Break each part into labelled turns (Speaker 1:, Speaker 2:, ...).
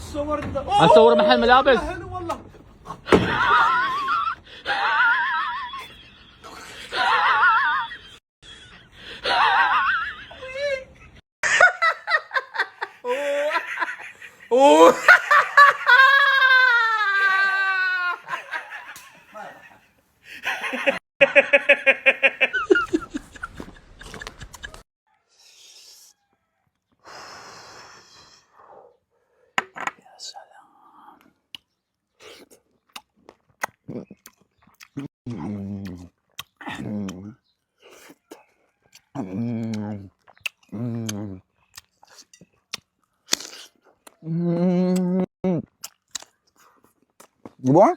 Speaker 1: الصور ده
Speaker 2: اصور محل ملابس.
Speaker 1: حلو والله. اوه
Speaker 3: جوع؟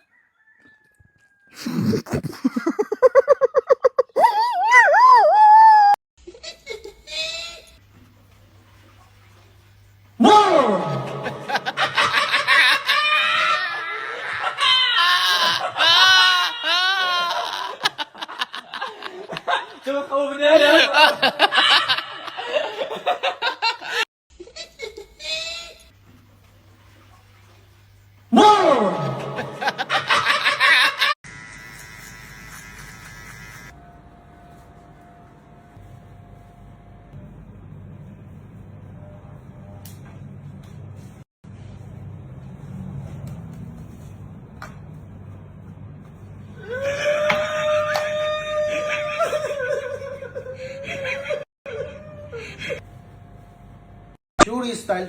Speaker 1: شو خوفني انا.
Speaker 4: شو ري ستايل؟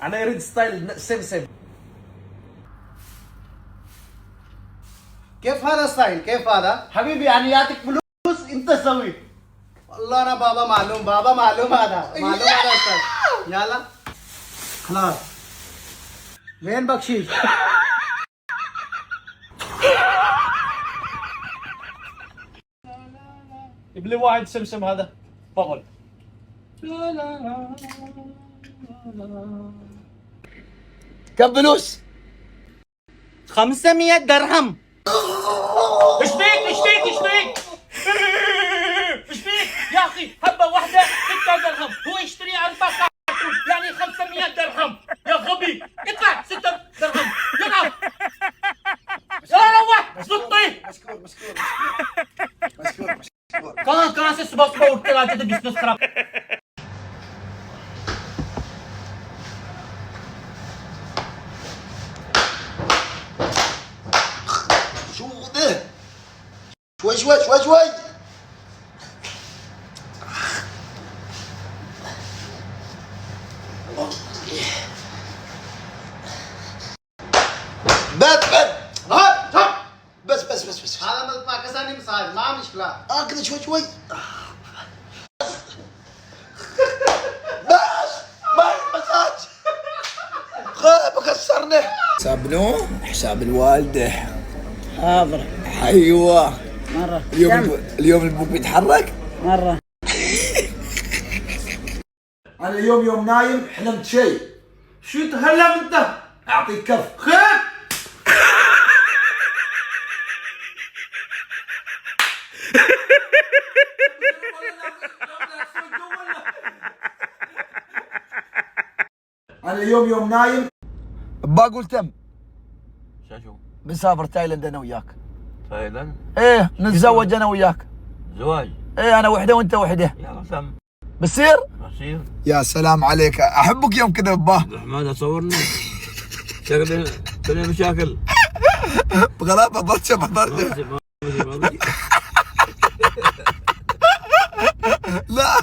Speaker 4: انا اريد ستايل سمسم. كيف هذا ستايل؟ كيف هذا؟ حبيبي يعني يعطيك فلوس انت سوي. والله انا بابا معلوم، بابا معلوم هذا، معلوم هذا ستايل. يلا خلاص. وين بخشيش؟
Speaker 1: جيب لي واحد سمسم هذا تفضل. لا لا لا
Speaker 4: كم فلوس؟
Speaker 1: 500 درهم. ايش فيك ايش فيك ايش فيك؟ ايش فيك يا اخي؟ حبه واحده 6 درهم، هو يشتري 4 كارتون يعني 500 درهم. يا غبي ادفع 6 درهم. يلا يلا روح زطي.
Speaker 4: مشكور مشكور مشكور مشكور.
Speaker 1: कहाँ से सुबह सुबह उठ के आते थे बिजनेस खराब.
Speaker 4: شو ده؟ شوي شوي شوي شوي. بس بس هذا من باكستاني مساج ما مشكلة. كذا شوي شوي. بس ما مساج. بكسرنا.
Speaker 3: حساب حساب الوالدة.
Speaker 5: حاضر.
Speaker 3: ايوه
Speaker 5: مرة.
Speaker 3: اليوم البوك بيتحرك؟
Speaker 5: مرة.
Speaker 3: انا اليوم يوم نايم حلمت شيء.
Speaker 1: شو تهلم انت؟
Speaker 3: اعطيك كف.
Speaker 1: خير.
Speaker 3: انا اليوم يوم نايم باقول تم
Speaker 2: شو
Speaker 3: بنسافر تايلاند انا وياك.
Speaker 2: تايلاند؟
Speaker 3: ايه نتزوج انا وياك.
Speaker 2: زواج؟
Speaker 3: ايه انا وحده وانت وحده.
Speaker 2: يلا تم.
Speaker 3: بصير؟
Speaker 2: بصير.
Speaker 3: يا سلام عليك، احبك يوم كذا بابا.
Speaker 2: الرحمن اصورني. شكلي كلنا مشاكل.
Speaker 3: بغلابه ضرشه بضرشه. لا